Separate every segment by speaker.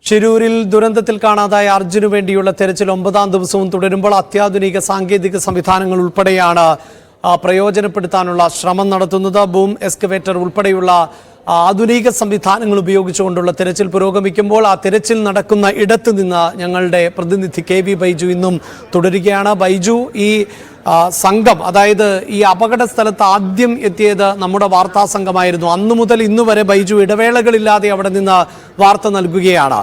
Speaker 1: ഷിരൂരിൽ ദുരന്തത്തിൽ കാണാതായ അർജുനു വേണ്ടിയുള്ള തെരച്ചിൽ 9ാം ദിവസവും തുടരുമ്പോൾ അത്യാധുനിക സാങ്കേതിക സംവിധാനങ്ങൾ ഉൾപ്പെടെയാണ് പ്രയോജനപ്പെടുത്താനുള്ള ശ്രമം നടത്തുന്നത്. ബൂം എക്സ്കവേറ്റർ ഉൾപ്പെടെയുള്ള ആധുനിക സംവിധാനങ്ങൾ ഉപയോഗിച്ചുകൊണ്ടുള്ള തെരച്ചിൽ പുരോഗമിക്കുമ്പോൾ ആ തെരച്ചിൽ നടക്കുന്ന ഇടത്ത് നിന്ന് ഞങ്ങളുടെ പ്രതിനിധി KV ബൈജു ഇന്നും തുടരുകയാണ്. ബൈജു, ഈ സംഘം, അതായത് ഈ അപകട സ്ഥലത്ത് ആദ്യം എത്തിയത് നമ്മുടെ വാർത്താ സംഘമായിരുന്നു. അന്നു മുതൽ ഇന്നു വരെ ബൈജു ഇടവേളകളില്ലാതെ അവിടെ നിന്ന് വാർത്ത നൽകുകയാണ്.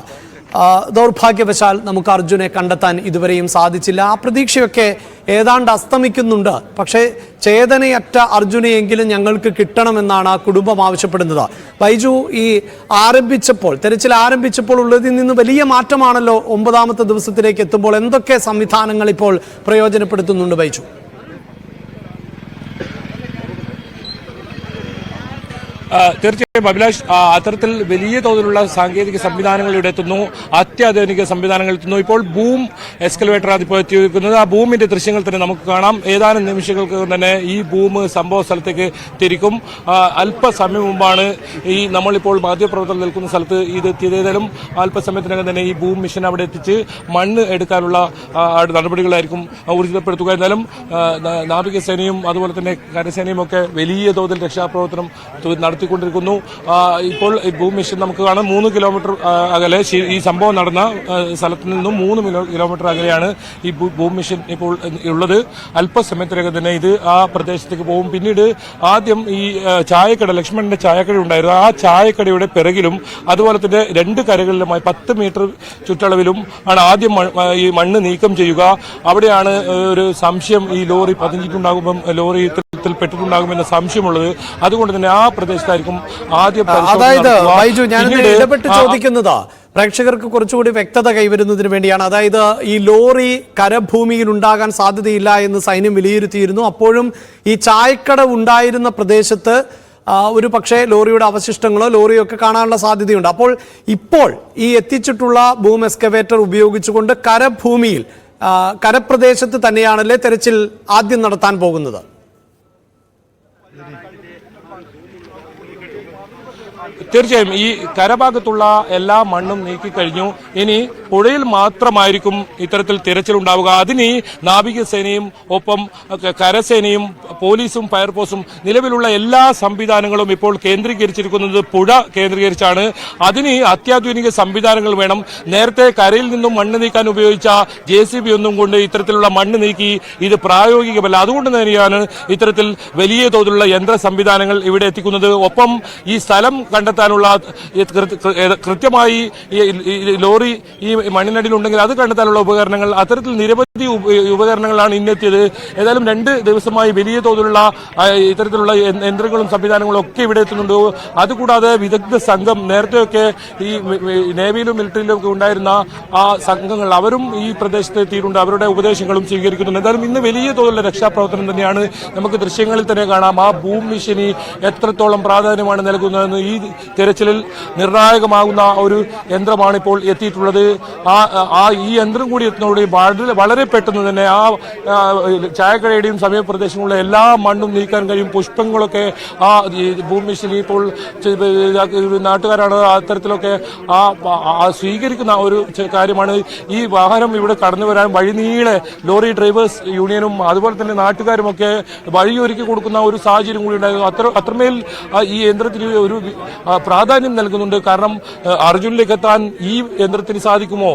Speaker 1: ദൗർഭാഗ്യവശാൽ നമുക്ക് അർജുനെ കണ്ടെത്താൻ ഇതുവരെയും സാധിച്ചില്ല. ആ പ്രതീക്ഷയൊക്കെ ഏതാണ്ട് അസ്തമിക്കുന്നുണ്ട്. പക്ഷേ ചേതനയറ്റ അർജുനെയെങ്കിലും ഞങ്ങൾക്ക് കിട്ടണമെന്നാണ് കുടുംബം ആവശ്യപ്പെടുന്നത്. ബൈജു, ഈ തെരച്ചിൽ ആരംഭിച്ചപ്പോൾ ഉള്ളതിൽ നിന്ന് വലിയ മാറ്റമാണല്ലോ 9ാമത്തെ ദിവസത്തിലേക്ക് എത്തുമ്പോൾ. എന്തൊക്കെ സംവിധാനങ്ങൾ ഇപ്പോൾ പ്രയോജനപ്പെടുത്തുന്നുണ്ട് ബൈജു?
Speaker 2: തീർച്ചയായും അഭിലാഷ്, അത്തരത്തിൽ വലിയ തോതിലുള്ള സാങ്കേതിക സംവിധാനങ്ങൾ ഇവിടെ എത്തുന്നു, അത്യാധുനിക സംവിധാനങ്ങൾ എത്തുന്നു. ഇപ്പോൾ ബൂം എക്സ്കലേറ്റർ അതിപ്പോൾ എത്തിയിരിക്കുന്നത്. ആ ബൂമിന്റെ ദൃശ്യങ്ങൾ തന്നെ നമുക്ക് കാണാം. ഏതാനും നിമിഷങ്ങൾക്ക് തന്നെ ഈ ബൂം സംഭവ സ്ഥലത്തേക്ക് തിരിക്കും. അല്പസമയം മുമ്പാണ് നമ്മളിപ്പോൾ മാധ്യമപ്രവർത്തകർ നിൽക്കുന്ന സ്ഥലത്ത് ഇത് എത്തിയത്. ഏതായാലും അല്പസമയത്തിനകം തന്നെ ഈ ബൂം മിഷൻ അവിടെ എത്തിച്ച് മണ്ണ് എടുക്കാനുള്ള നടപടികളായിരിക്കും ഊർജിതപ്പെടുത്തുക. എന്നാലും നാവികസേനയും അതുപോലെ തന്നെ കരസേനയും ഒക്കെ വലിയ തോതിൽ രക്ഷാപ്രവർത്തനം നടത്തിക്കൊണ്ടിരിക്കുന്നു. ഇപ്പോൾ ബൂം മിഷൻ നമുക്ക് കാണാം 3 കിലോമീറ്റർ അകലെ, ഈ സംഭവം നടന്ന സ്ഥലത്ത് നിന്നും 3 കിലോമീറ്റർ അകലെയാണ് ഈ ബൂം മിഷൻ ഇപ്പോൾ ഉള്ളത്. അല്പസമയത്തിനകം തന്നെ ഇത് ആ പ്രദേശത്തേക്ക് പോകും. പിന്നീട് ആദ്യം ഈ ചായക്കട, ലക്ഷ്മണന്റെ ചായക്കട ഉണ്ടായിരുന്നു. ആ ചായക്കടയുടെ പിറകിലും അതുപോലെ തന്നെ 2 കരകളിലുമായി 10 മീറ്റർ ചുറ്റളവിലും ആണ് ആദ്യം ഈ മണ്ണ് നീക്കം ചെയ്യുക. അവിടെയാണ് ഒരു സംശയം, ഈ ലോറി പതിഞ്ഞിട്ടുണ്ടാകുമ്പം ലോറി പെട്ടിട്ടുണ്ടാകുമെന്ന സംശയമുള്ളത്. അതുകൊണ്ട് തന്നെ ആ പ്രദേശത്തായിരിക്കും ആദ്യം.
Speaker 1: അതായത് ബൈജു, ഞാൻ ഇടപെട്ട് ചോദിക്കുന്നത് പ്രേക്ഷകർക്ക് കുറച്ചുകൂടി വ്യക്തത കൈവരുന്നതിന് വേണ്ടിയാണ്. അതായത് ഈ ലോറി കരഭൂമിയിൽ ഉണ്ടാകാൻ സാധ്യതയില്ല എന്ന് സൈന്യം വിലയിരുത്തിയിരുന്നു. അപ്പോഴും ഈ ചായക്കട ഉണ്ടായിരുന്ന പ്രദേശത്ത് ഒരു പക്ഷേ ലോറിയുടെ അവശിഷ്ടങ്ങളോ ലോറിയോ ഒക്കെ കാണാനുള്ള സാധ്യതയുണ്ട്. അപ്പോൾ ഇപ്പോൾ ഈ എത്തിച്ചിട്ടുള്ള ബൂം എക്സ്കവേറ്റർ ഉപയോഗിച്ചുകൊണ്ട് കരഭൂമിയിൽ, കരപ്രദേശത്ത് തന്നെയാണല്ലേ തെരച്ചിൽ ആദ്യം നടത്താൻ പോകുന്നത്?
Speaker 2: തീർച്ചയായും ഈ കരഭാഗത്തുള്ള എല്ലാ മണ്ണും നീക്കിക്കഴിഞ്ഞു. ഇനി പുഴയിൽ മാത്രമായിരിക്കും ഇത്തരത്തിൽ തിരച്ചിലുണ്ടാവുക. അതിന് നാവികസേനയും ഒപ്പം കരസേനയും പോലീസും ഫയർഫോഴ്സും നിലവിലുള്ള എല്ലാ സംവിധാനങ്ങളും ഇപ്പോൾ കേന്ദ്രീകരിച്ചിരിക്കുന്നത് പുഴ കേന്ദ്രീകരിച്ചാണ്. അതിന് അത്യാധുനിക സംവിധാനങ്ങൾ വേണം. നേരത്തെ കരയിൽ നിന്നും മണ്ണ് നീക്കാൻ ഉപയോഗിച്ച JCB ഒന്നും കൊണ്ട് ഇത്തരത്തിലുള്ള മണ്ണ് നീക്കി ഇത് പ്രായോഗികമല്ല. അതുകൊണ്ട് തന്നെയാണ് ഇത്തരത്തിൽ വലിയ തോതിലുള്ള യന്ത്ര സംവിധാനങ്ങൾ ഇവിടെ എത്തിക്കുന്നത്. ഒപ്പം ഈ സ്ഥലം കണ്ടെത്താനുള്ള കൃത്യമായി ലോറി ഈ മണ്ണിനടിയിലുണ്ടെങ്കിൽ അത് കണ്ടെത്താനുള്ള ഉപകരണങ്ങൾ, അത്തരത്തിൽ നിരവധി ഉപകരണങ്ങളാണ് ഇന്നെത്തിയത്. ഏതായാലും 2 ദിവസമായി വലിയ തോതിലുള്ള ഇത്തരത്തിലുള്ള യന്ത്രങ്ങളും സംവിധാനങ്ങളും ഒക്കെ ഇവിടെ എത്തുന്നുണ്ട്. അതുകൂടാതെ വിദഗ്ധ സംഘം, നേരത്തെയൊക്കെ ഈ നേവിയിലും മിലിറ്ററിയിലും ഒക്കെ ഉണ്ടായിരുന്ന ആ സംഘങ്ങൾ, അവരും ഈ പ്രദേശത്ത് എത്തിയിട്ടുണ്ട്. അവരുടെ ഉപദേശങ്ങളും സ്വീകരിക്കുന്നുണ്ട്. എന്തായാലും ഇന്ന് വലിയ തോതിലുള്ള രക്ഷാപ്രവർത്തനം തന്നെയാണ്. നമുക്ക് ദൃശ്യങ്ങളിൽ തന്നെ കാണാം ആ ബൂം മിഷന് എത്രത്തോളം പ്രാധാന്യമാണ് നൽകുന്നതെന്ന്. ഈ തെരച്ചിലിൽ നിർണായകമാകുന്ന ഒരു യന്ത്രമാണ് ഇപ്പോൾ എത്തിയിട്ടുള്ളത്. ഈ യന്ത്രം കൂടി എത്തുന്നതോടെ വളരെ പെട്ടെന്ന് തന്നെ ആ ചായക്കടയുടെയും സമീപപ്രദേശങ്ങളിലെ എല്ലാ മണ്ണും നീക്കാൻ കഴിയും. പുഷ്പങ്ങളൊക്കെ ആ ബൂം മിഷന് ഇപ്പോൾ നാട്ടുകാരാണ് അത്തരത്തിലൊക്കെ സ്വീകരിക്കുന്ന ഒരു കാര്യമാണ്. ഈ വാഹനം ഇവിടെ കടന്നു വരാൻ വഴിനീളെ ലോറി ഡ്രൈവേഴ്സ് യൂണിയനും അതുപോലെ തന്നെ നാട്ടുകാരുമൊക്കെ വഴിയൊരുക്കി കൊടുക്കുന്ന ഒരു സാഹചര്യം കൂടി ഉണ്ടായിരുന്നു. അത്രമേൽ ഈ യന്ത്രത്തിന് ഒരു പ്രാധാന്യം നൽകുന്നുണ്ട്. കാരണം അർജുനിലേക്ക് എത്താൻ ഈ യന്ത്രത്തിന് സാധിക്കുമോ?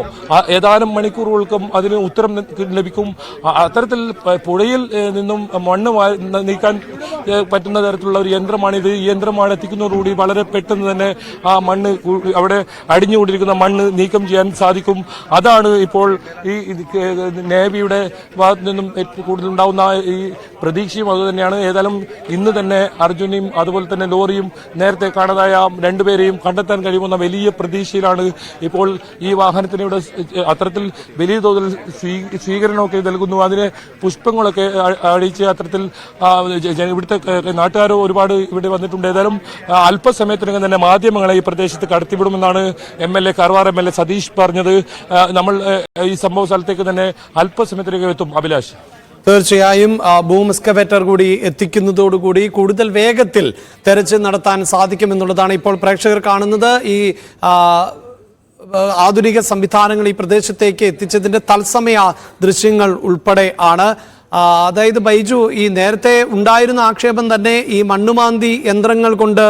Speaker 2: ഏതാനും മണിക്കൂറുകൾക്കും അതിന് ഉത്തരം ലഭിക്കും. അത്തരത്തിൽ പുഴയിൽ നിന്നും മണ്ണ് നീക്കാൻ പറ്റുന്ന തരത്തിലുള്ള ഒരു യന്ത്രമാണിത്. ഈ യന്ത്രമാണ് എത്തിക്കുന്നതോടുകൂടി വളരെ പെട്ടെന്ന് തന്നെ ആ മണ്ണ്, അവിടെ അടിഞ്ഞുകൊണ്ടിരിക്കുന്ന മണ്ണ് നീക്കം ചെയ്യാൻ സാധിക്കും. അതാണ് ഇപ്പോൾ ഈ നേവിയുടെ ഭാഗത്തു നിന്നും കൂടുതൽ ഉണ്ടാവുന്ന ഈ പ്രതീക്ഷയും അതുതന്നെയാണ്. ഏതായാലും ഇന്ന് തന്നെ അർജുനെയും അതുപോലെ തന്നെ ലോറിയും നേരത്തെ കാണാതായ 2 പേരെയും കണ്ടെത്താൻ കഴിയുമെന്ന വലിയ പ്രതീക്ഷയിലാണ് ഇപ്പോൾ ഈ വാഹനത്തിന് ഇവിടെ അത്തരത്തിൽ വലിയ തോതിൽ സ്വീകരണമൊക്കെ നൽകുന്നു. അതിന് പുഷ്പങ്ങളൊക്കെ അടിച്ച് അത്തരത്തിൽ ഇവിടുത്തെ നാട്ടുകാർ ഒരുപാട് ഇവിടെ വന്നിട്ടുണ്ട്. ഏതായാലും അല്പസമയത്തിനകം തന്നെ മാധ്യമങ്ങളെ ഈ പ്രദേശത്ത് കടത്തിവിടുമെന്നാണ് MLA കർവാർ MLA സതീഷ് പറഞ്ഞത്. നമ്മൾ ഈ സംഭവ സ്ഥലത്തേക്ക് തന്നെ അല്പസമയത്തിനകം എത്തും. അഭിലാഷ്,
Speaker 1: തീർച്ചയായും ബൂം എക്സ്കവേറ്റർ കൂടി എത്തിക്കുന്നതോടുകൂടി കൂടുതൽ വേഗത്തിൽ തെരച്ചിൽ നടത്താൻ സാധിക്കുമെന്നുള്ളതാണ് ഇപ്പോൾ പ്രേക്ഷകർ കാണുന്നത്. ഈ ആധുനിക സംവിധാനങ്ങൾ ഈ പ്രദേശത്തേക്ക് എത്തിച്ചതിന്റെ തത്സമയ ദൃശ്യങ്ങൾ ഉൾപ്പെടെ ആണ്. അതായത് ബൈജു, ഈ നേരത്തെ ഉണ്ടായിരുന്ന ആക്ഷേപം തന്നെ ഈ മണ്ണുമാന്തി യന്ത്രങ്ങൾ കൊണ്ട്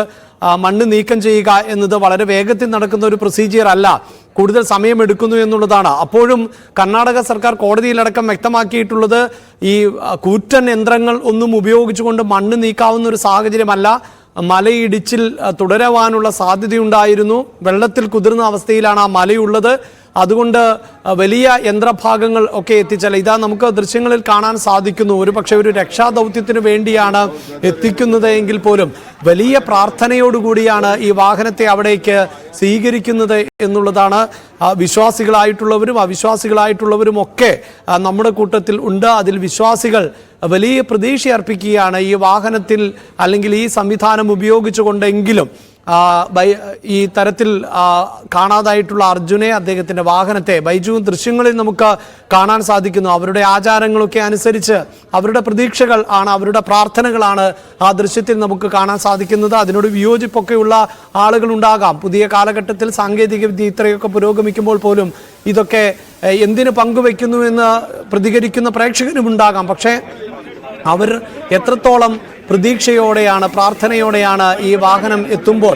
Speaker 1: മണ്ണ് നീക്കം ചെയ്യുക എന്നത് വളരെ വേഗത്തിൽ നടക്കുന്ന ഒരു പ്രൊസീജിയർ അല്ല, കൂടുതൽ സമയമെടുക്കുന്നു എന്നുള്ളതാണ്. അപ്പോഴും കർണാടക സർക്കാർ കോടതിയിലടക്കം വ്യക്തമാക്കിയിട്ടുള്ളത് ഈ കൂറ്റൻ യന്ത്രങ്ങൾ ഒന്നും ഉപയോഗിച്ചുകൊണ്ട് മണ്ണ് നീക്കാവുന്ന ഒരു സാഹചര്യമല്ല. മലയിടിച്ചിൽ തുടരുവാനുള്ള സാധ്യതയുണ്ടായിരുന്നു. വെള്ളത്തിൽ കുതിർന്ന അവസ്ഥയിലാണ് ആ മലയുള്ളത്. അതുകൊണ്ട് വലിയ യന്ത്രഭാഗങ്ങൾ ഒക്കെ എത്തിച്ചാൽ ഇതാ നമുക്ക് ദൃശ്യങ്ങളിൽ കാണാൻ സാധിക്കുന്നു. ഒരു പക്ഷേ ഒരു രക്ഷാദൗത്യത്തിന് വേണ്ടിയാണ് എത്തിക്കുന്നത് എങ്കിൽ പോലും വലിയ പ്രാർത്ഥനയോടുകൂടിയാണ് ഈ വാഹനത്തെ അവിടേക്ക് സ്വീകരിക്കുന്നത് എന്നുള്ളതാണ്. വിശ്വാസികളായിട്ടുള്ളവരും അവിശ്വാസികളായിട്ടുള്ളവരും ഒക്കെ നമ്മുടെ കൂട്ടത്തിൽ ഉണ്ട്. അതിൽ വിശ്വാസികൾ വലിയ പ്രതീക്ഷ അർപ്പിക്കുകയാണ് ഈ വാഹനത്തിൽ അല്ലെങ്കിൽ ഈ സംവിധാനം ഉപയോഗിച്ചുകൊണ്ടെങ്കിലും ഈ തരത്തിൽ കാണാതായിട്ടുള്ള അർജുനെ, അദ്ദേഹത്തിന്റെ വാഹനത്തെ ബൈജു ദൃശ്യങ്ങളിൽ നമുക്ക് കാണാൻ സാധിക്കുന്നു. അവരുടെ ആചാരങ്ങളൊക്കെ അനുസരിച്ച് അവരുടെ പ്രതീക്ഷകൾ ആണ്, അവരുടെ പ്രാർത്ഥനകളാണ് ആ ദൃശ്യത്തിൽ നമുക്ക് കാണാൻ സാധിക്കുന്നത്. അതിനോട് വിയോജിപ്പൊക്കെയുള്ള ആളുകൾ ഉണ്ടാകാം. പുതിയ കാലഘട്ടത്തിൽ സാങ്കേതിക വിദ്യ ഇത്രയൊക്കെ പുരോഗമിക്കുമ്പോൾ പോലും ഇതൊക്കെ എന്തിനു പങ്കുവെക്കുന്നു എന്ന് പ്രതികരിക്കുന്ന പ്രേക്ഷകരും ഉണ്ടാകാം. പക്ഷേ അവർ എത്രത്തോളം പ്രതീക്ഷയോടെയാണ്, പ്രാർത്ഥനയോടെയാണ് ഈ വാഹനം എത്തുമ്പോൾ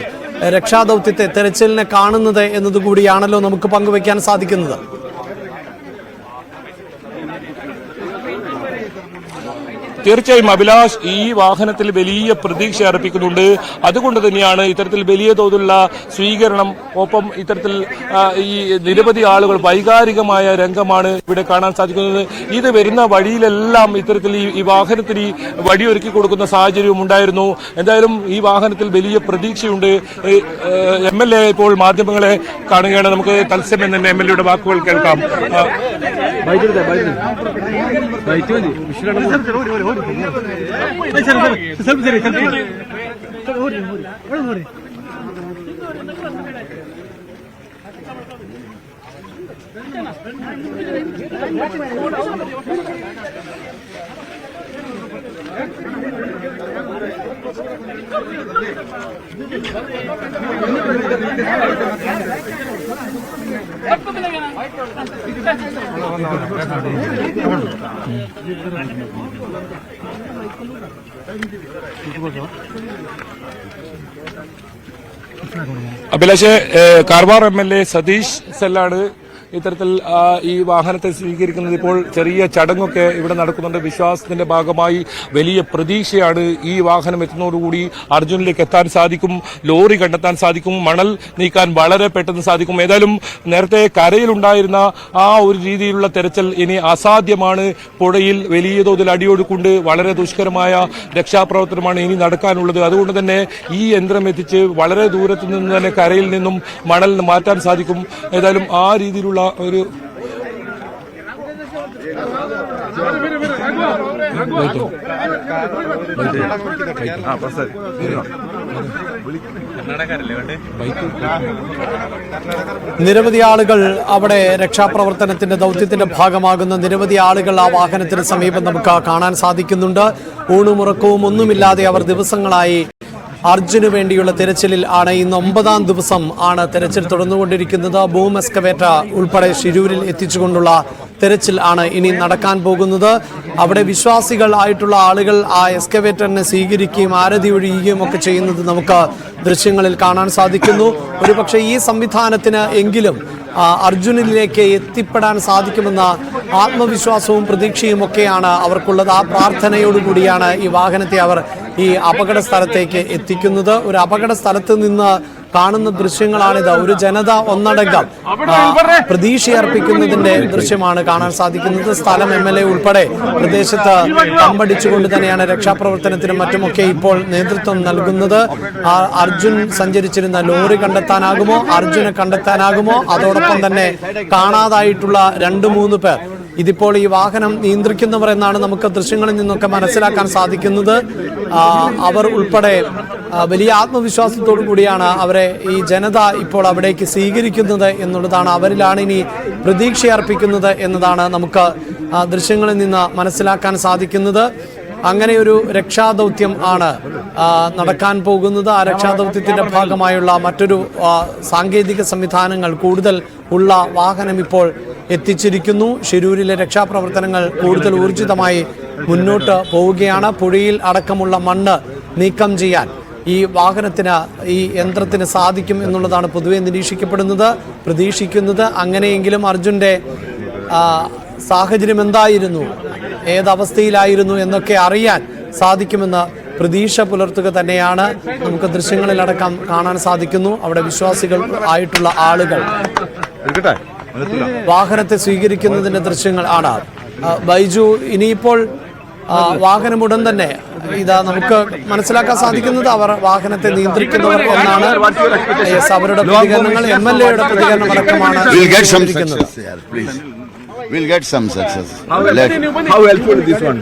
Speaker 1: രക്ഷാദൗത്യത്തെ, തെരച്ചിലിനെ കാണുന്നത് എന്നതുകൂടിയാണല്ലോ നമുക്ക് പങ്കുവയ്ക്കാൻ സാധിക്കുന്നത്.
Speaker 2: തീർച്ചയായും അഭിലാഷ്, ഈ വാഹനത്തിൽ വലിയ പ്രതീക്ഷ അർപ്പിക്കുന്നുണ്ട്. അതുകൊണ്ട് തന്നെയാണ് ഇത്തരത്തിൽ വലിയ തോതിലുള്ള സ്വീകരണം. ഒപ്പം ഇത്തരത്തിൽ ഈ നിരവധി ആളുകൾ, വൈകാരികമായ രംഗമാണ് ഇവിടെ കാണാൻ സാധിക്കുന്നത്. ഇത് വരുന്ന വഴിയിലെല്ലാം ഇത്തരത്തിൽ ഈ വാഹനത്തിന് വഴിയൊരുക്കി കൊടുക്കുന്ന സാഹചര്യവും ഉണ്ടായിരുന്നു. എന്തായാലും ഈ വാഹനത്തിൽ വലിയ പ്രതീക്ഷയുണ്ട്. MLA ഇപ്പോൾ മാധ്യമങ്ങളെ കാണുകയാണ്. നമുക്ക് തത്സമയം തന്നെ MLAയുടെ വാക്കുകൾ കേൾക്കാം. അഭിലാഷ്, കാർവാർ MLA സതീഷ് സെല്ലാണ് ഇത്തരത്തിൽ ഈ വാഹനത്തെ സ്വീകരിക്കുന്നത്. ഇപ്പോൾ ചെറിയ ചടങ്ങൊക്കെ ഇവിടെ നടക്കുന്നുണ്ട്. വിശ്വാസത്തിന്റെ ഭാഗമായി വലിയ പ്രതീക്ഷയാണ്. ഈ വാഹനം എത്തുന്നതോടുകൂടി അർജുനിലേക്ക് എത്താൻ സാധിക്കും, ലോറി കണ്ടെത്താൻ സാധിക്കും, മണൽ നീക്കാൻ വളരെ പെട്ടെന്ന് സാധിക്കും. ഏതായാലും നേരത്തെ കരയിലുണ്ടായിരുന്ന ആ ഒരു രീതിയിലുള്ള തെരച്ചിൽ ഇനി അസാധ്യമാണ്. പുഴയിൽ വലിയ തോതിൽ അടിയൊഴുക്കുണ്ട്. വളരെ ദുഷ്കരമായ രക്ഷാപ്രവർത്തനമാണ് ഇനി നടക്കാനുള്ളത്. അതുകൊണ്ട് തന്നെ ഈ യന്ത്രം എത്തിച്ച് വളരെ ദൂരത്തു നിന്ന് തന്നെ കരയിൽ നിന്നും മണൽ മാറ്റാൻ സാധിക്കും. ഏതായാലും ആ രീതിയിലുള്ള ഒരു
Speaker 1: നിരവധി ആളുകൾ അവിടെ രക്ഷാപ്രവർത്തനത്തിന്റെ ദൗത്യത്തിന്റെ ഭാഗമാകുന്ന നിരവധി ആളുകൾ ആ വാഹനത്തിന് സമീപം നമുക്ക് കാണാൻ സാധിക്കുന്നുണ്ട്. ഊണുമുറക്കവും ഒന്നുമില്ലാതെ അവർ ദിവസങ്ങളായി അർജുന് വേണ്ടിയുള്ള തെരച്ചിലിൽ ആണ്. ഇന്ന് 9ാം ദിവസം ആണ് തെരച്ചിൽ തുടർന്നുകൊണ്ടിരിക്കുന്നത്. ബൂം എസ്കവേറ്റർ ഉൾപ്പെടെ ഷിരൂരിൽ എത്തിച്ചുകൊണ്ടുള്ള തെരച്ചിൽ ആണ് ഇനി നടക്കാൻ പോകുന്നത്. അവിടെ വിശ്വാസികൾ ആയിട്ടുള്ള ആളുകൾ ആ എസ്കവേറ്ററിനെ സ്വീകരിക്കുകയും ആരതി ഒഴിയുകയും ഒക്കെ ചെയ്യുന്നത് നമുക്ക് ദൃശ്യങ്ങളിൽ കാണാൻ സാധിക്കുന്നു. ഒരുപക്ഷെ ഈ സംവിധാനത്തിന് എങ്കിലും അർജുനിലേക്ക് എത്തിപ്പെടാൻ സാധിക്കുമെന്ന ആത്മവിശ്വാസവും പ്രതീക്ഷയും ഒക്കെയാണ് അവർക്കുള്ളത്. ആ പ്രാർത്ഥനയോടുകൂടിയാണ് ഈ വാഹനത്തെ അവർ ഈ അപകട സ്ഥലത്തേക്ക് എത്തിക്കുന്നത്. ഒരു അപകട സ്ഥലത്ത് നിന്ന് കാണുന്ന ദൃശ്യങ്ങളാണിത്. ഒരു ജനത ഒന്നടങ്കം പ്രതീക്ഷയർപ്പിക്കുന്നതിന്റെ ദൃശ്യമാണ് കാണാൻ സാധിക്കുന്നത്. സ്ഥലം MLA ഉൾപ്പെടെ പ്രദേശത്ത് തമ്പടിച്ചുകൊണ്ട് തന്നെയാണ് രക്ഷാപ്രവർത്തനത്തിനും മറ്റുമൊക്കെ ഇപ്പോൾ നേതൃത്വം നൽകുന്നത്. അർജുൻ സഞ്ചരിച്ചിരുന്ന ലോറി കണ്ടെത്താനാകുമോ, അർജുനെ കണ്ടെത്താനാകുമോ, അതോടൊപ്പം തന്നെ കാണാതായിട്ടുള്ള 2-3 പേർ, ഇതിപ്പോൾ ഈ വാഹനം നിയന്ത്രിക്കുന്നവർ എന്നാണ് നമുക്ക് ദൃശ്യങ്ങളിൽ നിന്നൊക്കെ മനസ്സിലാക്കാൻ സാധിക്കുന്നത്. അവർ ഉൾപ്പെടെ വലിയ ആത്മവിശ്വാസത്തോടു കൂടിയാണ് അവരെ ഈ ജനത ഇപ്പോൾ അവിടേക്ക് സ്വീകരിക്കുന്നത് എന്നുള്ളതാണ്. അവരിലാണ് ഇനി പ്രതീക്ഷയർപ്പിക്കുന്നത് എന്നതാണ് നമുക്ക് ദൃശ്യങ്ങളിൽ നിന്ന് മനസ്സിലാക്കാൻ സാധിക്കുന്നത്. അങ്ങനെ ഒരു രക്ഷാദൗത്യം ആണ് നടക്കാൻ പോകുന്നത്. ആ രക്ഷാദൗത്യത്തിന്റെ ഭാഗമായുള്ള മറ്റൊരു സാങ്കേതിക സംവിധാനങ്ങൾ കൂടുതൽ ഉള്ള വാഹനം ഇപ്പോൾ എത്തിച്ചിരിക്കുന്നു. ഷിരൂരിലെ രക്ഷാപ്രവർത്തനങ്ങൾ കൂടുതൽ ഊർജിതമായി മുന്നോട്ട് പോവുകയാണ്. പുഴയിൽ അടക്കമുള്ള മണ്ണ് നീക്കം ചെയ്യാൻ ഈ വാഹനത്തിന്, ഈ യന്ത്രത്തിന് സാധിക്കും എന്നുള്ളതാണ് പൊതുവെ നിരീക്ഷിക്കപ്പെടുന്നത്, പ്രതീക്ഷിക്കുന്നത്. അങ്ങനെയെങ്കിലും അർജുൻ്റെ സാഹചര്യം എന്തായിരുന്നു, ഏതവസ്ഥയിലായിരുന്നു എന്നൊക്കെ അറിയാൻ സാധിക്കുമെന്ന് പ്രതീക്ഷ പുലർത്തുക തന്നെയാണ്. നമുക്ക് ദൃശ്യങ്ങളിലടക്കം കാണാൻ സാധിക്കുന്നു. അവിടെ വിശ്വാസികൾ ആയിട്ടുള്ള ആളുകൾ വാഹനത്തെ സ്വീകരിക്കുന്നതിന്റെ ദൃശ്യങ്ങൾ ആണ്. ബൈജു, ഇനിയിപ്പോൾ വാഹനം ഉടൻ തന്നെ ഇതാ നമുക്ക് മനസ്സിലാക്കാൻ സാധിക്കുന്നത് അവർ വാഹനത്തെ നിയന്ത്രിക്കുന്നവർ എന്നാണ്. അവരുടെ പ്രതികരണങ്ങൾ, MLA-യുടെ പ്രതികരണം അടക്കമാണ്.
Speaker 3: We'll get some success.
Speaker 4: How helpful is this one?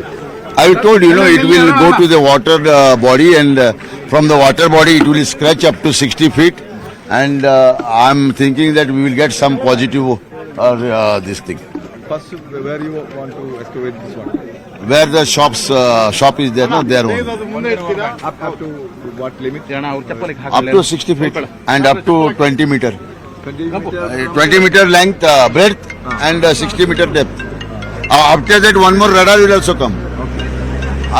Speaker 3: I told you, it will go to the water body, and from the water body it will scratch up to 60 feet. And I'm thinking that we will get some positive this thing.
Speaker 4: First, where you want to excavate this one?
Speaker 3: Where the shop is there, no, there one.
Speaker 4: Up to what limit?
Speaker 3: Up to 60 feet and up to 20 meter. 20 meter length, breadth, and 60 meter depth. After that, one more radar will also come.
Speaker 4: Okay.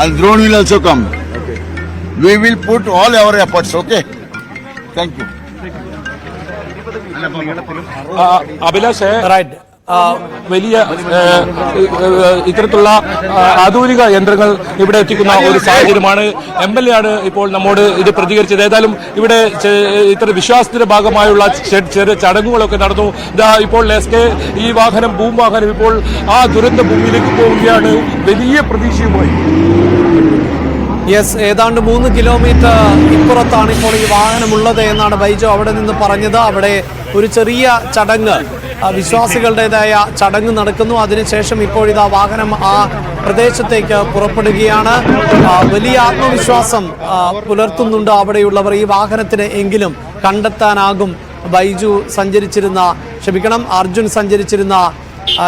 Speaker 3: And drone will also come.
Speaker 4: Okay.
Speaker 3: We will put all our efforts, okay? Thank you.
Speaker 2: Abhilash,
Speaker 1: right.
Speaker 2: വലിയ ഇത്തരത്തിലുള്ള ആധുനിക യന്ത്രങ്ങൾ ഇവിടെ എത്തിക്കുന്ന ഒരു സാഹചര്യമാണ്. MLA ആണ് ഇപ്പോൾ നമ്മോട് ഇത് പ്രതികരിച്ചത്. ഏതായാലും ഇവിടെ ഇത്തര വിശ്വാസത്തിന്റെ ഭാഗമായുള്ള ചെറിയ ചടങ്ങുകളൊക്കെ നടന്നു. ഇതാ ഇപ്പോൾ SK ഈ വാഹനം, ബൂം വാഹനം ഇപ്പോൾ ആ ദുരന്ത ഭൂമിയിലേക്ക് പോവുകയാണ് വലിയ പ്രതീക്ഷയുമായി.
Speaker 1: യെസ്, ഏതാണ്ട് 3 കിലോമീറ്റർ ഇപ്പുറത്താണ് ഇപ്പോൾ ഈ വാഹനമുള്ളത് എന്നാണ് ബൈജു അവിടെ നിന്ന് പറഞ്ഞത്. അവിടെ ഒരു ചെറിയ ചടങ്ങ്, വിശ്വാസികളുടേതായ ചടങ്ങ് നടക്കുന്നു. അതിനുശേഷം ഇപ്പോഴിതാ വാഹനം ആ പ്രദേശത്തേക്ക് പുറപ്പെടുകയാണ്. വലിയ ആത്മവിശ്വാസം പുലർത്തുന്നുണ്ട് അവിടെയുള്ളവർ. ഈ വാഹനത്തിന് എങ്കിലും കണ്ടെത്താനാകും അർജുൻ സഞ്ചരിച്ചിരുന്ന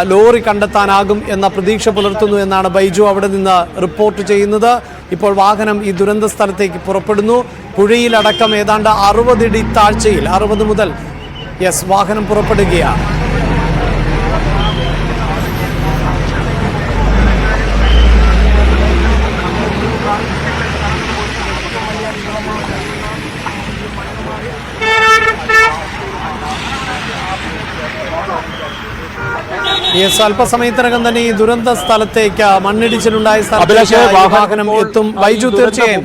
Speaker 1: ലോറി കണ്ടെത്താനാകും എന്ന പ്രതീക്ഷ പുലർത്തുന്നു എന്നാണ് ബൈജു അവിടെ നിന്ന് റിപ്പോർട്ട് ചെയ്യുന്നത്. ഇപ്പോൾ വാഹനം ഈ ദുരന്ത സ്ഥലത്തേക്ക് പുറപ്പെടുന്നു. പുഴയിലടക്കം ഏതാണ്ട് 60 അടി താഴ്ചയിൽ, 60 മുതൽ വാഹനം പുറപ്പെടുകയാണ്. അല്പസമയത്തിനകം തന്നെ ഈ ദുരന്ത സ്ഥലത്തേക്ക്, മണ്ണിടിച്ചിലുണ്ടായ സ്ഥലത്തേക്ക് വാഹനം എത്തും. ബൈജു, തീർച്ചയായും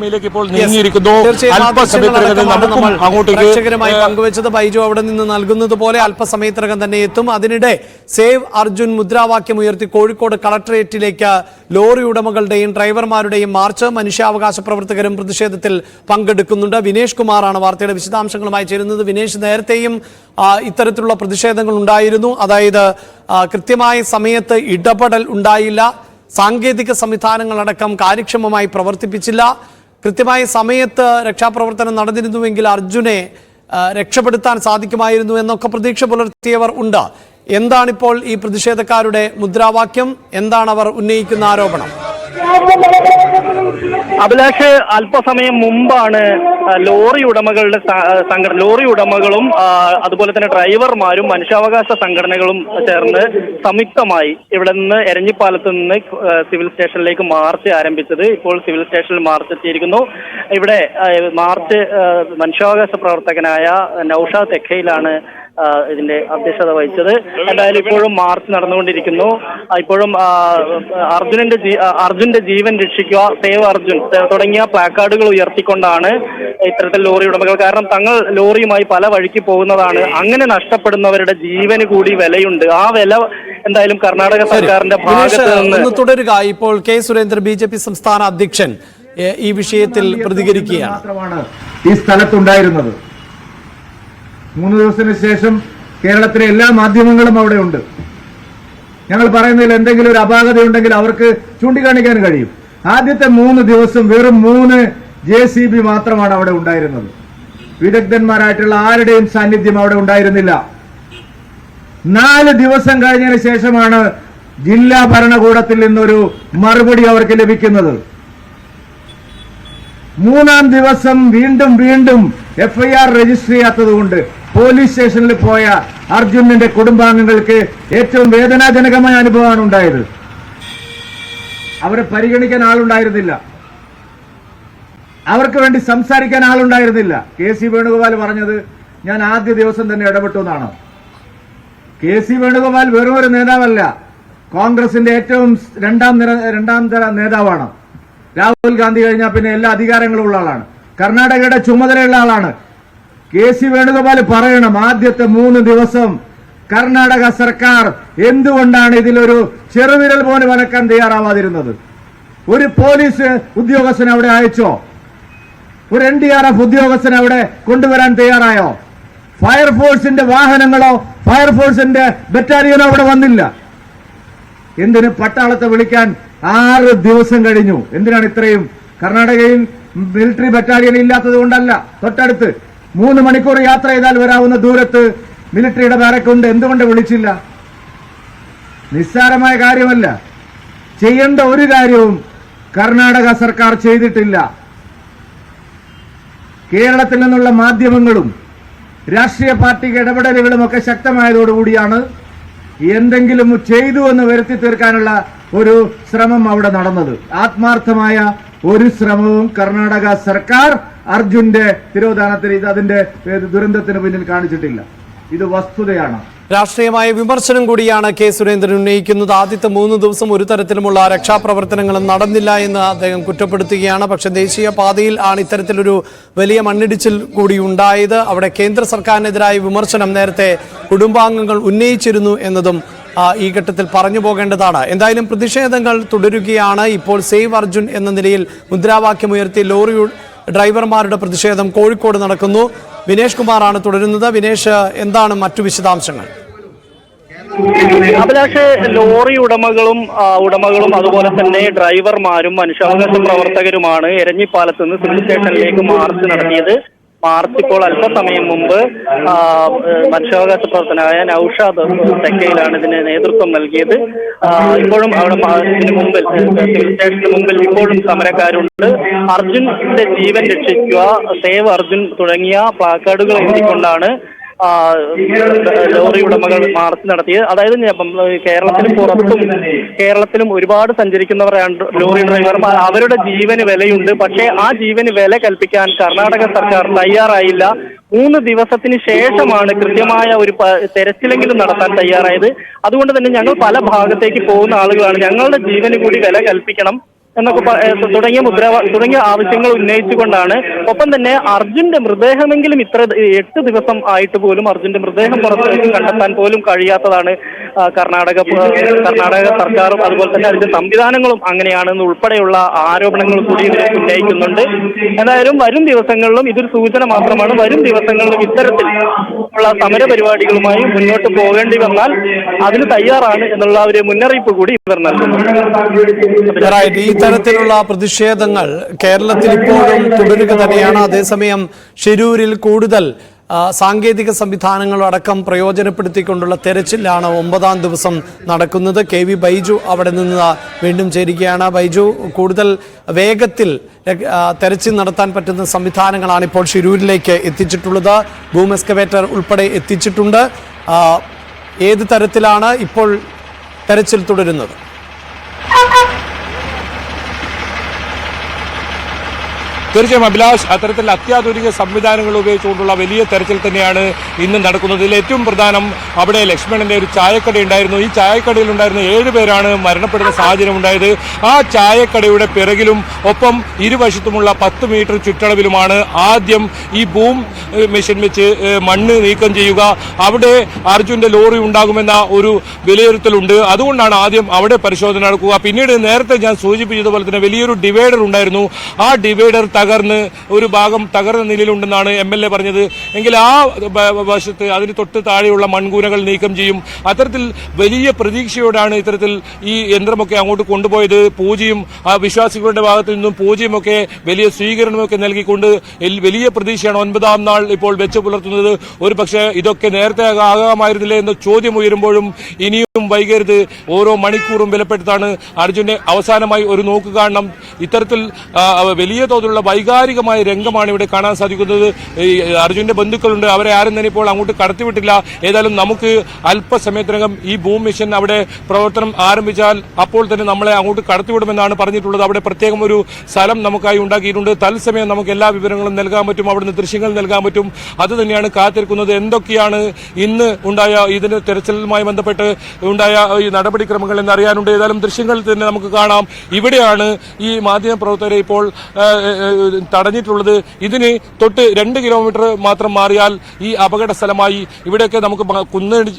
Speaker 1: പ്രേക്ഷകരുമായി പങ്കുവച്ചത് ബൈജു അവിടെ നിന്ന് നൽകുന്നത് പോലെ അല്പസമയത്തിനകം തന്നെ എത്തും. അതിനിടെ സേവ് അർജുൻ മുദ്രാവാക്യം ഉയർത്തി കോഴിക്കോട് കളക്ടറേറ്റിലേക്ക് ലോറി ഉടമകളുടെയും ഡ്രൈവർമാരുടെയും മാർച്ച്. മനുഷ്യാവകാശ പ്രവർത്തകരും പ്രതിഷേധത്തിൽ പങ്കെടുക്കുന്നുണ്ട്. വിനേഷ് കുമാറാണ് വാർത്തയുടെ വിശദാംശങ്ങളുമായി ചേരുന്നത്. വിനേഷ്, നേരത്തെയും ഇത്തരത്തിലുള്ള പ്രതിഷേധങ്ങൾ ഉണ്ടായിരുന്നു. അതായത് കൃത്യമായ സമയത്ത് ഇടപെടൽ ഉണ്ടായില്ല, സാങ്കേതിക സംവിധാനങ്ങളടക്കം കാര്യക്ഷമമായി പ്രവർത്തിപ്പിച്ചില്ല. കൃത്യമായ സമയത്ത് രക്ഷാപ്രവർത്തനം നടന്നിരുന്നുവെങ്കിൽ അർജുനെ രക്ഷപ്പെടുത്താൻ സാധിക്കുമായിരുന്നു എന്നൊക്കെ പ്രതീക്ഷ പുലർത്തിയവർ ഉണ്ട്. എന്താണിപ്പോൾ ഈ പ്രതിഷേധക്കാരുടെ മുദ്രാവാക്യം? എന്താണ് അവർ ഉന്നയിക്കുന്ന ആരോപണം?
Speaker 5: അഭിലാഷ്, അല്പസമയം മുമ്പാണ് ലോറി ഉടമകളും അതുപോലെ തന്നെ ഡ്രൈവർമാരും മനുഷ്യാവകാശ സംഘടനകളും ചേർന്ന് സംയുക്തമായി ഇവിടെ നിന്ന് എരഞ്ഞിപ്പാലത്ത് നിന്ന് സിവിൽ സ്റ്റേഷനിലേക്ക് മാർച്ച് ആരംഭിച്ചത്. ഇപ്പോൾ സിവിൽ സ്റ്റേഷനിൽ മാർച്ച് എത്തിയിരിക്കുന്നു. ഇവിടെ മാർച്ച് മനുഷ്യാവകാശ പ്രവർത്തകനായ നൌഷാദ് തെക്കയിലാണ് ഇതിന്റെ അധ്യക്ഷത വഹിച്ചത്. എന്തായാലും ഇപ്പോഴും മാർച്ച് നടന്നുകൊണ്ടിരിക്കുന്നു. ഇപ്പോഴും അർജുന്റെ ജീവൻ രക്ഷിക്കുക, സേവ് അർജുൻ തുടങ്ങിയ പ്ലാക്കാർഡുകൾ ഉയർത്തിക്കൊണ്ടാണ് ഇത്തരത്തിൽ ലോറി ഉടമകൾ, കാരണം തങ്ങൾ ലോറിയുമായി പല വഴിക്ക് പോകുന്നതാണ്, അങ്ങനെ നഷ്ടപ്പെടുന്നവരുടെ ജീവന് കൂടി വിലയുണ്ട്. ആ വില എന്തായാലും കർണാടക സർക്കാരിന്റെ ഭാഗത്ത് നിന്ന്
Speaker 1: തുടരുക. ഇപ്പോൾ കെ സുരേന്ദ്രൻ, BJP സംസ്ഥാന അധ്യക്ഷൻ, ഈ വിഷയത്തിൽ പ്രതികരിക്കുകയാണ്.
Speaker 6: ഈ സ്ഥലത്തുണ്ടായിരുന്നത് 3 ദിവസത്തിന് ശേഷം കേരളത്തിലെ എല്ലാ മാധ്യമങ്ങളും അവിടെ ഉണ്ട്. ഞങ്ങൾ പറയുന്നതിൽ എന്തെങ്കിലും ഒരു അപാകത ഉണ്ടെങ്കിൽ അവർക്ക് ചൂണ്ടിക്കാണിക്കാൻ കഴിയും. ആദ്യത്തെ 3 ദിവസം വെറും 3 JCB മാത്രമാണ് അവിടെ ഉണ്ടായിരുന്നത്. വിദഗ്ധന്മാരായിട്ടുള്ള ആരുടെയും സാന്നിധ്യം അവിടെ ഉണ്ടായിരുന്നില്ല. 4 ദിവസം കഴിഞ്ഞതിന് ശേഷമാണ് ജില്ലാ ഭരണകൂടത്തിൽ നിന്നൊരു മറുപടി അവർക്ക് ലഭിക്കുന്നത്. മൂന്നാം ദിവസം വീണ്ടും FIR രജിസ്റ്റർ ചെയ്യാത്തതുകൊണ്ട് പോലീസ് സ്റ്റേഷനിൽ പോയ അർജുനന്റെ കുടുംബാംഗങ്ങൾക്ക് ഏറ്റവും വേദനാജനകമായ അനുഭവമാണ് ഉണ്ടായത്. അവരെ പരിഗണിക്കാൻ ആളുണ്ടായിരുന്നില്ല, അവർക്ക് വേണ്ടി സംസാരിക്കാൻ ആളുണ്ടായിരുന്നില്ല. KC വേണുഗോപാൽ പറഞ്ഞത് ഞാൻ ആദ്യ ദിവസം തന്നെ ഇടപെട്ടു എന്നാണ്. KC വേണുഗോപാൽ വെറും ഒരു നേതാവല്ല, കോൺഗ്രസിന്റെ ഏറ്റവും രണ്ടാം തര നേതാവാണ്. രാഹുൽ ഗാന്ധി കഴിഞ്ഞാൽ പിന്നെ എല്ലാ അധികാരങ്ങളും ഉള്ള ആളാണ്, കർണാടകയുടെ ചുമതലയുള്ള ആളാണ്. KC വേണുഗോപാൽ പറയണം, ആദ്യത്തെ 3 ദിവസം കർണാടക സർക്കാർ എന്തുകൊണ്ടാണ് ഇതിലൊരു ചെറുവിരൽ പോലും അനക്കാൻ തയ്യാറാവാതിരുന്നത്? ഒരു പോലീസ് ഉദ്യോഗസ്ഥൻ അവിടെ അയച്ചോ? ഒരു NDRF ഉദ്യോഗസ്ഥൻ അവിടെ കൊണ്ടുവരാൻ തയ്യാറായോ? ഫയർഫോഴ്സിന്റെ വാഹനങ്ങളോ ഫയർഫോഴ്സിന്റെ ബറ്റാലിയനോ അവിടെ വന്നില്ല. എന്തിന് പട്ടാളത്തെ വിളിക്കാൻ 6 ദിവസം കഴിഞ്ഞു? എന്തിനാണ് ഇത്രയും? കർണാടകയിൽ മിലിറ്ററി ബറ്റാലിയൻ ഇല്ലാത്തത് കൊണ്ടല്ല, തൊട്ടടുത്ത് 3 മണിക്കൂർ യാത്ര ചെയ്താൽ വരാവുന്ന ദൂരത്ത് മിലിറ്ററിയുടെ ബാരക്കുണ്ട്. എന്തുകൊണ്ട് വിളിച്ചില്ല? നിസ്സാരമായ കാര്യമല്ല. ചെയ്യേണ്ട ഒരു കാര്യവും കർണാടക സർക്കാർ ചെയ്തിട്ടില്ല. കേരളത്തിൽ നിന്നുള്ള മാധ്യമങ്ങളും രാഷ്ട്രീയ പാർട്ടി ഇടപെടലുകളും ഒക്കെ ശക്തമായതോടുകൂടിയാണ് എന്തെങ്കിലും ചെയ്തു എന്ന് വരുത്തി തീർക്കാനുള്ള ഒരു ശ്രമം അവിടെ നടന്നത്. ആത്മാർത്ഥമായ ഒരു ശ്രമവും കർണാടക സർക്കാർ അർജുന്റെ തിരോധാനത്തിന് അതിന്റെ ദുരന്തത്തിന് പിന്നിൽ കാണിച്ചിട്ടില്ല. ഇത് വസ്തുതയാണ്.
Speaker 1: രാഷ്ട്രീയമായ വിമർശനം കൂടിയാണ് കെ സുരേന്ദ്രൻ ഉന്നയിക്കുന്നത്. ആദ്യത്തെ 3 ദിവസം ഒരു തരത്തിലുമുള്ള രക്ഷാപ്രവർത്തനങ്ങളും നടന്നില്ല എന്ന് അദ്ദേഹം കുറ്റപ്പെടുത്തുകയാണ്. പക്ഷേ ദേശീയ പാതയിൽ ആണ് ഇത്തരത്തിലൊരു വലിയ മണ്ണിടിച്ചിൽ കൂടി ഉണ്ടായത്. അവിടെ കേന്ദ്ര സർക്കാരിനെതിരായ വിമർശനം നേരത്തെ കുടുംബാംഗങ്ങൾ ഉന്നയിച്ചിരുന്നു എന്നതും ഈ ഘട്ടത്തിൽ പറഞ്ഞു പോകേണ്ടതാണ്. എന്തായാലും പ്രതിഷേധങ്ങൾ തുടരുകയാണ്. ഇപ്പോൾ സേവ് അർജുൻ എന്ന നിലയിൽ മുദ്രാവാക്യമുയർത്തി ലോറി ഡ്രൈവർമാരുടെ പ്രതിഷേധം കോഴിക്കോട് നടക്കുന്നു. വിനേഷ് കുമാറാണ് തുടരുന്നത്. വിനേഷ്, എന്താണ് മറ്റു വിശദാംശങ്ങൾ?
Speaker 5: അഭിലാഷ്, ലോറി ഉടമകളും അതുപോലെ തന്നെ ഡ്രൈവർമാരും മനുഷ്യാവകാശ പ്രവർത്തകരുമാണ് എരഞ്ഞിപ്പാലത്ത് നിന്ന് സിവിൽ സ്റ്റേഷനിലേക്ക് മാർച്ച് നടത്തിയത്. മാർച്ച് ഇപ്പോൾ അല്പസമയം മുമ്പ് മനുഷ്യാവകാശ പ്രവർത്തകനായ നൌഷാദ് തെക്കയിലാണ് ഇതിന് നേതൃത്വം നൽകിയത്. ഇപ്പോഴും അവിടെ ഇതിന് മുമ്പിൽ സിവിൽ സ്റ്റേഷന് മുമ്പിൽ ഇപ്പോഴും സമരക്കാരുണ്ട്. അർജുന്റെ ജീവൻ രക്ഷിക്കുക, സേവ് അർജുൻ തുടങ്ങിയ പ്ലാക്കാർഡുകൾ എഴുതിക്കൊണ്ടാണ് ലോറി ഉടമകൾ മാർച്ച് നടത്തിയത്. അതായത് കേരളത്തിലും പുറത്തും കേരളത്തിലും ഒരുപാട് സഞ്ചരിക്കുന്നവരാണ് ലോറി ഡ്രൈവർമാർ. അവരുടെ ജീവന് വിലയുണ്ട്. പക്ഷേ ആ ജീവന് വില കൽപ്പിക്കാൻ കർണാടക സർക്കാർ തയ്യാറായില്ല. 3 ദിവസത്തിന് ശേഷമാണ് കൃത്യമായ ഒരു തെരച്ചിലെങ്കിലും നടത്താൻ തയ്യാറായത്. അതുകൊണ്ട് തന്നെ ഞങ്ങൾ പല ഭാഗത്തേക്ക് പോകുന്ന ആളുകളാണ്, ഞങ്ങളുടെ ജീവന് കൂടി വില കൽപ്പിക്കണം എന്നൊക്കെ തുടങ്ങിയ ആവശ്യങ്ങൾ ഉന്നയിച്ചുകൊണ്ടാണ്. ഒപ്പം തന്നെ അർജുന്റെ മൃതദേഹമെങ്കിലും 8 ദിവസം ആയിട്ട് പോലും അർജുന്റെ മൃതദേഹം പുറത്തേക്ക് കണ്ടെത്താൻ പോലും കഴിയാത്തതാണ് കർണാടക സർക്കാരും അതുപോലെ തന്നെ അതിന്റെ സംവിധാനങ്ങളും അങ്ങനെയാണെന്ന് ഉൾപ്പെടെയുള്ള ആരോപണങ്ങൾ കൂടി ഇതിലേക്ക് ഉന്നയിക്കുന്നുണ്ട്. എന്തായാലും വരും ദിവസങ്ങളിലും ഇതൊരു സൂചന മാത്രമാണ്. വരും ദിവസങ്ങളിലും ഇത്തരത്തിൽ ഉള്ള സമര പരിപാടികളുമായി മുന്നോട്ട് പോകേണ്ടി വന്നാൽ അതിന് തയ്യാറാണ് എന്നുള്ള ഒരു മുന്നറിയിപ്പ് കൂടി ഇവർ നൽകുന്നു.
Speaker 1: ഇത്തരത്തിലുള്ള പ്രതിഷേധങ്ങൾ കേരളത്തിൽ ഇപ്പോഴും തുടരുക തന്നെയാണ്. അതേസമയം ഷിരൂരിൽ കൂടുതൽ സാങ്കേതിക സംവിധാനങ്ങളടക്കം പ്രയോജനപ്പെടുത്തിക്കൊണ്ടുള്ള തെരച്ചിലാണ് 9ാം ദിവസം നടക്കുന്നത്. KV ബൈജു അവിടെ നിന്ന് വീണ്ടും ചേരുകയാണ്. ബൈജു, കൂടുതൽ വേഗത്തിൽ തെരച്ചിൽ നടത്താൻ പറ്റുന്ന സംവിധാനങ്ങളാണ് ഇപ്പോൾ ഷിരൂരിലേക്ക് എത്തിച്ചിട്ടുള്ളത്. ബൂം എക്സ്കവേറ്റർ ഉൾപ്പെടെ എത്തിച്ചിട്ടുണ്ട്. ഏത് തരത്തിലാണ് ഇപ്പോൾ തെരച്ചിൽ തുടരുന്നത്?
Speaker 2: തീർച്ചയായും അഭിലാഷ്, അത്തരത്തിൽ അത്യാധുനിക സംവിധാനങ്ങൾ ഉപയോഗിച്ചുകൊണ്ടുള്ള വലിയ തെരച്ചിൽ തന്നെയാണ് ഇന്ന് നടക്കുന്നത്. ഇതിൽ ഏറ്റവും പ്രധാനം അവിടെ ലക്ഷ്മണന്റെ ഒരു ചായക്കട ഉണ്ടായിരുന്നു. ഈ ചായക്കടയിൽ ഉണ്ടായിരുന്ന 7 പേരാണ് മരണപ്പെടുന്ന സാഹചര്യം ഉണ്ടായത്. ആ ചായക്കടയുടെ പിറകിലും ഒപ്പം ഇരുവശത്തുമുള്ള 10 മീറ്റർ ചുറ്റളവിലുമാണ് ആദ്യം ഈ ബൂം മെഷീൻ വെച്ച് മണ്ണ് നീക്കം ചെയ്യുക. അവിടെ അർജുന്റെ ലോറി ഉണ്ടാകുമെന്ന ഒരു വിലയിരുത്തലുണ്ട്. അതുകൊണ്ടാണ് ആദ്യം അവിടെ പരിശോധന നടക്കുക. പിന്നീട് നേരത്തെ ഞാൻ സൂചിപ്പിച്ചതുപോലെ തന്നെ വലിയൊരു ഡിവൈഡർ ഉണ്ടായിരുന്നു. ആ ഡിവൈഡർ തകർന്ന് ഒരു ഭാഗം തകർന്ന നിലയിലുണ്ടെന്നാണ് MLA പറഞ്ഞത്. എങ്കിൽ ആ വശത്ത് അതിന് തൊട്ട് താഴെയുള്ള മൺകൂനകൾ നീക്കം ചെയ്യും. അത്തരത്തിൽ വലിയ പ്രതീക്ഷയോടാണ് ഇത്തരത്തിൽ ഈ യന്ത്രമൊക്കെ അങ്ങോട്ട് കൊണ്ടുപോയത്. പൂജയും വിശ്വാസികളുടെ ഭാഗത്തു നിന്നും പൂജയുമൊക്കെ വലിയ സ്വീകരണമൊക്കെ നൽകിക്കൊണ്ട് വലിയ പ്രതീക്ഷയാണ് 9ാം നാൾ ഇപ്പോൾ വെച്ച് പുലർത്തുന്നത്. ഒരു പക്ഷേ ഇതൊക്കെ നേരത്തെ ആകാമായിരുന്നില്ലേ എന്ന ചോദ്യം ഉയരുമ്പോഴും ഇനിയും വൈകരുത്. ഓരോ മണിക്കൂറും വിലപ്പെടുത്താണ് അർജുനെ അവസാനമായി ഒരു നോക്ക് കാണണം. ഇത്തരത്തിൽ വലിയ തോതിലുള്ള വൈകാരികമായ രംഗമാണ് ഇവിടെ കാണാൻ സാധിക്കുന്നത്. ഈ അർജുന്റെ ബന്ധുക്കളുണ്ട്, അവരെ ആരും തന്നെ ഇപ്പോൾ അങ്ങോട്ട് കടത്തിവിട്ടില്ല. ഏതായാലും നമുക്ക് അല്പസമയത്തിനകം ഈ ബൂം മിഷൻ അവിടെ പ്രവർത്തനം ആരംഭിച്ചാൽ അപ്പോൾ തന്നെ നമ്മളെ അങ്ങോട്ട് കടത്തിവിടുമെന്നാണ് പറഞ്ഞിട്ടുള്ളത്. അവിടെ പ്രത്യേകം ഒരു സ്ഥലം നമുക്കായി ഉണ്ടാക്കിയിട്ടുണ്ട്. തത്സമയം നമുക്ക് എല്ലാ വിവരങ്ങളും നൽകാൻ പറ്റും, അവിടുന്ന് ദൃശ്യങ്ങൾ നൽകാൻ പറ്റും. അത് തന്നെയാണ് കാത്തിരിക്കുന്നത്. എന്തൊക്കെയാണ് ഇന്ന് ഉണ്ടായ ഇതിന്റെ തെരച്ചിലുമായി ബന്ധപ്പെട്ട് ഉണ്ടായ ഈ നടപടിക്രമങ്ങൾ എന്നറിയാനുണ്ട്. ഏതായാലും ദൃശ്യങ്ങൾ തന്നെ നമുക്ക് കാണാം. ഇവിടെയാണ് ഈ മാധ്യമപ്രവർത്തകരെ ഇപ്പോൾ തടഞ്ഞിട്ടുള്ളത്. ഇതിന് തൊട്ട് 2 കിലോമീറ്റർ മാത്രം മാറിയാൽ ഈ അപകട സ്ഥലമായി. ഇവിടെയൊക്കെ നമുക്ക്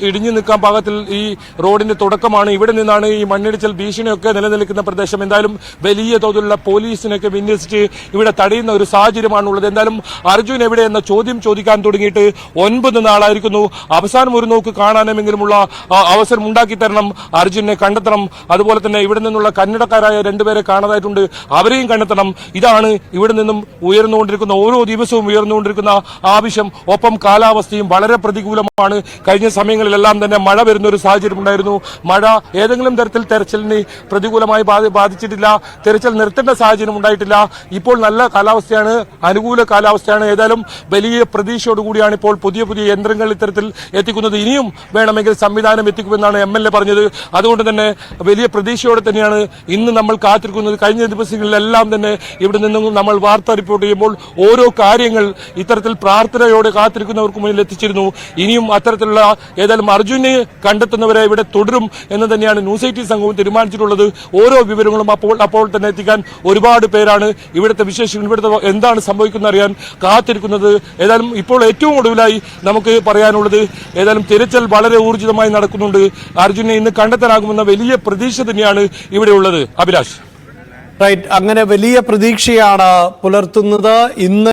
Speaker 2: ഇടിഞ്ഞു നിൽക്കാൻ പാകത്തിൽ ഈ റോഡിന്റെ തുടക്കമാണ്. ഇവിടെ നിന്നാണ് ഈ മണ്ണിടിച്ചൽ ഭീഷണിയൊക്കെ നിലനിൽക്കുന്ന പ്രദേശം. എന്തായാലും വലിയ തോതിലുള്ള പോലീസിനൊക്കെ വിന്യസിച്ച് ഇവിടെ തടയുന്ന ഒരു സാഹചര്യമാണുള്ളത്. എന്തായാലും അർജുൻ എവിടെ എന്ന ചോദ്യം ചോദിക്കാൻ തുടങ്ങിയിട്ട് 9 നാളായിരിക്കുന്നു. അവസാനം ഒരു നോക്ക് കാണാനെങ്കിലുമുള്ള അവസരം ഉണ്ടാക്കി തരണം, അർജുനെ കണ്ടെത്തണം. അതുപോലെ തന്നെ ഇവിടെ നിന്നുള്ള കന്നഡക്കാരായ 2 പേരെ കാണാതായിട്ടുണ്ട്, അവരെയും കണ്ടെത്തണം. ഇതാണ് ഇവിടെ നിന്നും ഉയർന്നുകൊണ്ടിരിക്കുന്ന, ഓരോ ദിവസവും ഉയർന്നുകൊണ്ടിരിക്കുന്ന ആവശ്യം. ഒപ്പം കാലാവസ്ഥയും വളരെ പ്രതികൂലമാണ്. കഴിഞ്ഞ സമയങ്ങളിലെല്ലാം തന്നെ മഴ വരുന്ന ഒരു സാഹചര്യം ഉണ്ടായിരുന്നു. മഴ ഏതെങ്കിലും തരത്തിൽ തെരച്ചിലിന് പ്രതികൂലമായി ബാധിച്ചിട്ടില്ല. തെരച്ചിൽ നിർത്തേണ്ട സാഹചര്യം ഉണ്ടായിട്ടില്ല. ഇപ്പോൾ നല്ല കാലാവസ്ഥയാണ്, അനുകൂല കാലാവസ്ഥയാണ്. ഏതായാലും വലിയ പ്രതീക്ഷയോടുകൂടിയാണ് ഇപ്പോൾ പുതിയ പുതിയ യന്ത്രങ്ങൾ ഇത്തരത്തിൽ എത്തിക്കുന്നത്. ഇനിയും വേണമെങ്കിൽ സംവിധാനം എത്തിക്കുമെന്നാണ് MLA പറഞ്ഞത്. അതുകൊണ്ട് തന്നെ വലിയ പ്രതീക്ഷയോടെ തന്നെയാണ് ഇന്ന് നമ്മൾ കാത്തിരിക്കുന്നത്. കഴിഞ്ഞ ദിവസങ്ങളിലെല്ലാം തന്നെ ഇവിടെ നിന്നും നമ്മൾ വാർത്ത റിപ്പോർട്ട് ചെയ്യുമ്പോൾ ഓരോ കാര്യങ്ങൾ ഇത്തരത്തിൽ പ്രാർത്ഥനയോടെ കാത്തിരിക്കുന്നവർക്ക് മുന്നിൽ എത്തിച്ചിരുന്നു. ഇനിയും അത്തരത്തിലുള്ള ഏതായാലും അർജുനെ കണ്ടെത്തുന്നവരെ ഇവിടെ തുടരും എന്ന് തന്നെയാണ് ന്യൂസ് 18 സംഘവും തീരുമാനിച്ചിട്ടുള്ളത്. ഓരോ വിവരങ്ങളും അപ്പോൾ തന്നെ എത്തിക്കാൻ ഒരുപാട് പേരാണ് ഇവിടുത്തെ വിശേഷങ്ങൾ, ഇവിടുത്തെ എന്താണ് സംഭവിക്കുന്നത് അറിയാൻ കാത്തിരിക്കുന്നത്. ഏതായാലും ഇപ്പോൾ ഏറ്റവും ഒടുവിലായി നമുക്ക് പറയാനുള്ളത്, ഏതായാലും തിരച്ചിൽ വളരെ ഊർജിതമായി നടക്കുന്നുണ്ട്. അർജുനെ ഇന്ന് കണ്ടെത്താനാകുമെന്ന വലിയ പ്രതീക്ഷ തന്നെയാണ് ഇവിടെയുള്ളത്. അഭിലാഷ്,
Speaker 1: റൈറ്റ്, അങ്ങനെ വലിയ പ്രതീക്ഷയാണ് പുലർത്തുന്നത്. ഇന്ന്